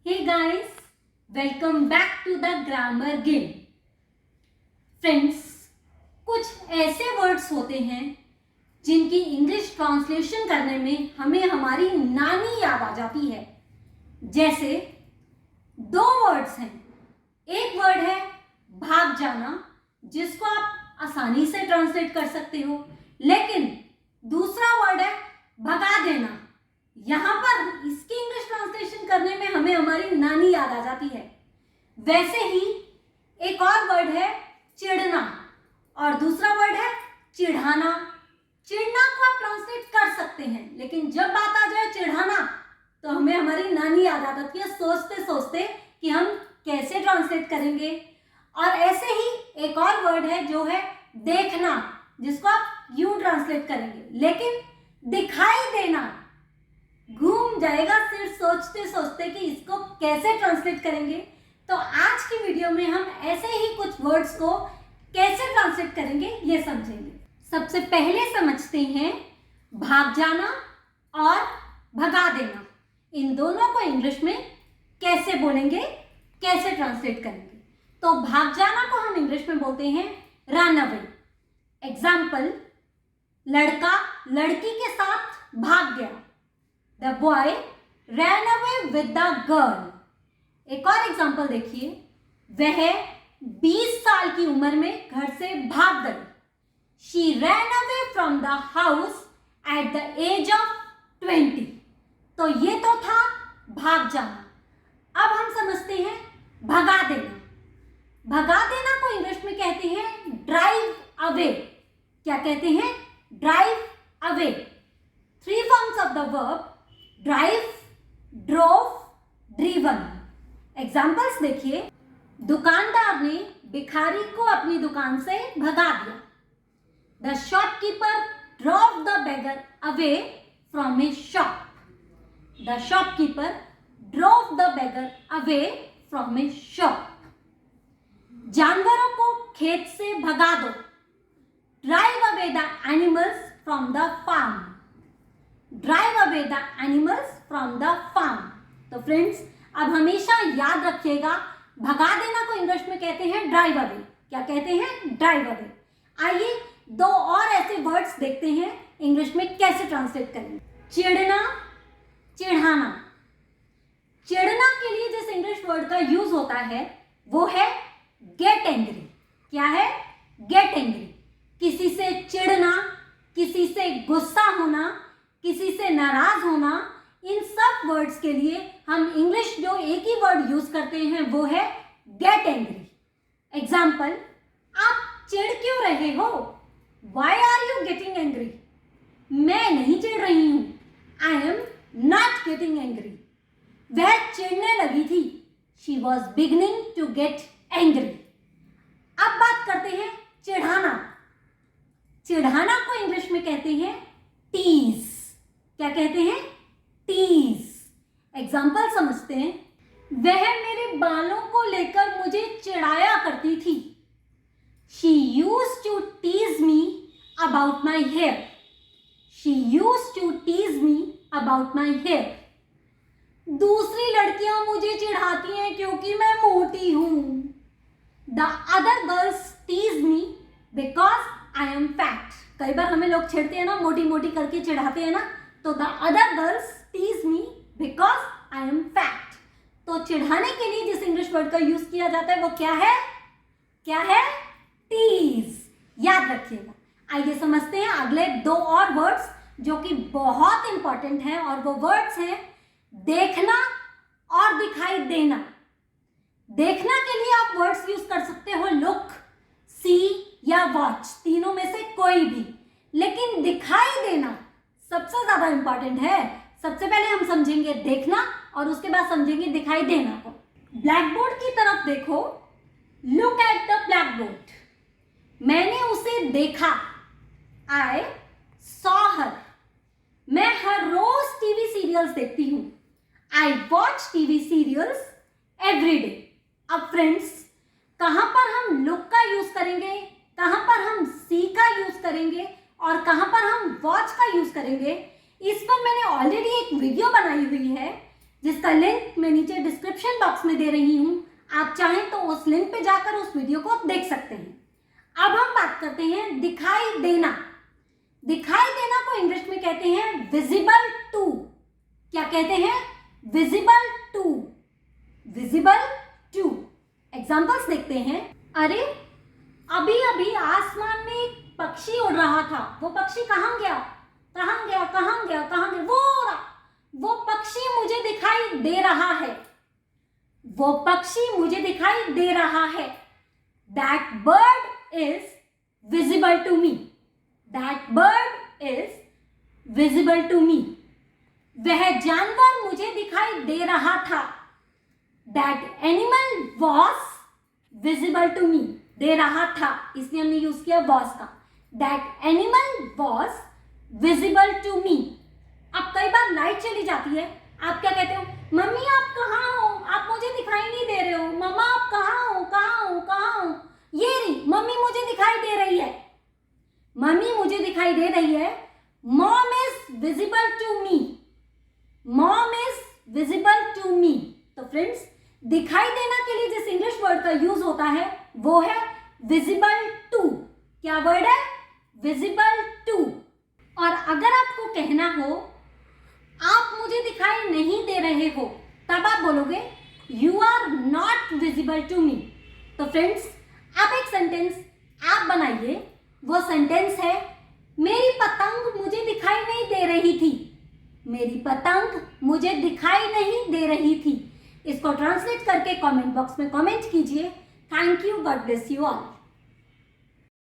Hey guys, welcome back to the grammar game. Friends, कुछ ऐसे words होते हैं जिनकी इंग्लिश ट्रांसलेशन करने में हमें हमारी नानी याद आ जाती है. जैसे दो वर्ड्स हैं. एक वर्ड है भाग जाना, जिसको आप आसानी से ट्रांसलेट कर सकते हो, लेकिन दूसरा वर्ड है भगा देना. यहां पर इसकी इंग्लिश ट्रांसलेशन करने में हमें हमारी नानी याद आ जाती है. वैसे ही एक और वर्ड है चिढ़ना और दूसरा वर्ड है चिढ़ाना. चिढ़ना को आप ट्रांसलेट कर सकते हैं, लेकिन जब बात आ जाए चिढ़ाना तो हमें हमारी नानी याद आ जाती है, सोचते सोचते कि हम कैसे ट्रांसलेट करेंगे. और ऐसे ही एक और वर्ड है जो है देखना, जिसको आप यूं ट्रांसलेट करेंगे, लेकिन दिखाई देना घूम जाएगा सिर सोचते सोचते कि इसको कैसे ट्रांसलेट करेंगे. तो आज की वीडियो में हम ऐसे ही कुछ वर्ड्स को कैसे ट्रांसलेट करेंगे ये समझेंगे. सबसे पहले समझते हैं भाग जाना और भगा देना. इन दोनों को इंग्लिश में कैसे बोलेंगे, कैसे ट्रांसलेट करेंगे. तो भाग जाना को हम इंग्लिश में बोलते हैं रन अवे. एग्जाम्पल, लड़का लड़की के साथ भाग गया. The boy ran away with the girl. एक और एग्जाम्पल देखिए, वह 20 साल की उम्र में घर से भाग गई. She ran away from the house at the age of 20. तो ये तो था भाग जाना. अब हम समझते हैं भगा देना. भगा देना को इंग्लिश में कहते हैं ड्राइव अवे. क्या कहते हैं? Drive away. 3 forms of the verb drive, drove, driven. Examples देखिए, दुकानदार ने भिखारी को अपनी दुकान से भगा दिया. The shopkeeper drove the beggar away from his shop. The shopkeeper drove the beggar away from his shop. जानवरों को खेत से भगा दो. Drive away the animals from the farm. Drive away the animals from the farm. तो friends, अब हमेशा याद रखिएगा, भगा देना को इंग्लिश में कहते हैं ड्राइव अवे. क्या कहते हैं? Drive away. आइए दो और ऐसे वर्ड्स देखते हैं इंग्लिश में कैसे ट्रांसलेट करेंगे. चिढ़ना, चिढ़ाना. चिढ़ना के लिए जिस इंग्लिश वर्ड का यूज होता है वो है गेट एंग्री. क्या है? Get angry. किसी से चिढ़ना, किसी से गुस्सा होना, किसी से नाराज होना. इन सब वर्ड्स के लिए हम इंग्लिश जो एक ही वर्ड यूज करते हैं वो है गेट एंग्री. एग्जाम्पल, आप चिढ़ क्यों रहे हो? Why are you getting angry? मैं नहीं चिढ़ रही हूं. I am not getting angry. वह चिढ़ने लगी थी. She was beginning to get angry. अब बात करते हैं चिढ़ाना. चिढ़ाना को इंग्लिश में कहते हैं टीज. क्या कहते हैं? टीज. एग्जाम्पल समझते हैं, वह मेरे बालों को लेकर मुझे चिढ़ाया करती थी. She used to tease me about my hair. She used to tease me about my hair. दूसरी लड़कियां मुझे चिढ़ाती हैं क्योंकि मैं मोटी हूं. The other girls tease me because I am fat. कई बार हमें लोग छेड़ते हैं ना, मोटी मोटी करके चिढ़ाते हैं ना. तो the other girls tease me because I am fat. तो चिढ़ाने के लिए जिस इंग्लिश वर्ड का यूज किया जाता है वो क्या है? क्या है? टीज. याद रखिएगा. आइए समझते हैं अगले दो और वर्ड्स जो कि बहुत इंपॉर्टेंट हैं, और वो वर्ड्स हैं देखना और दिखाई देना. देखना के लिए आप वर्ड्स यूज कर सकते हो लुक, सी या वॉच. तीनों में से कोई भी. लेकिन दिखाई देना सबसे ज्यादा इंपॉर्टेंट है. सबसे पहले हम समझेंगे देखना और उसके बाद समझेंगे दिखाई देना को. ब्लैक बोर्ड की तरफ देखो. Look at the black board. मैंने उसे देखा. I saw her. मैं हर रोज टीवी सीरियल्स देखती हूं. I watch TV serials every day. अब फ्रेंड्स, कहां पर हम लुक का यूज करेंगे, कहां पर हम सी का यूज करेंगे और कहां पर हम वॉच का यूज करेंगे, इस पर मैंने ऑलरेडी एक वीडियो बनाई हुई है. जिसका लिंक मैं नीचे डिस्क्रिप्शन बॉक्स में दे रही हूँ। आप चाहें तो उस लिंक पे जाकर उस वीडियो को देख सकते हैं। अब हम बात करते हैं दिखाई देना। दिखाई देना को इंग्लिश में कहते हैं विजिबल टू। क्या कहते हैं? Visible to. Visible to. Examples देखते हैं। अरे अभी अभी आसमान में एक पक्षी उड़ रहा था। वो पक्षी कहाँ गया? कहाँ गया? कहाँ गया? कहाँ गया? वो पक्षी मुझे दिखाई दे रहा है। वो पक्षी मुझे दिखाई दे रहा है। That bird is visible to me. That bird is visible to me. वह जानवर मुझे दिखाई दे रहा था। That animal was visible to me. दे रहा था, इसलिए हमने यूज किया was का। That animal was visible to me. अब कई बार लाइट चली जाती है, आप क्या कहते हो? मम्मी आप कहाँ हो? आप मुझे दिखाई नहीं दे रहे हो। मम्मा आप कहाँ हो? कहाँ हो? कहाँ हो? ये रही मम्मी मुझे दिखाई दे रही है। मम्मी मुझे दिखाई दे रही है। Mom is visible to me. Mom is visible to me. तो फ्रेंड्स, दिखाई देना के लिए जिस इंग्लिश वर्ड का यूज होता है वो है विजिबल टू। क्या वर्ड है? Visible to. और अगर आपको कहना हो आप मुझे दिखाई नहीं दे रहे हो, तब आप बोलोगे you are not visible to me. तो फ्रेंड्स, आप एक सेंटेंस आप बनाइए। वो सेंटेंस है मेरी पतंग मुझे दिखाई नहीं दे रही थी। मेरी पतंग मुझे दिखाई नहीं दे रही थी। इसको ट्रांसलेट करके कमेंट बॉक्स में कमेंट कीजिए। Thank you. God bless you all.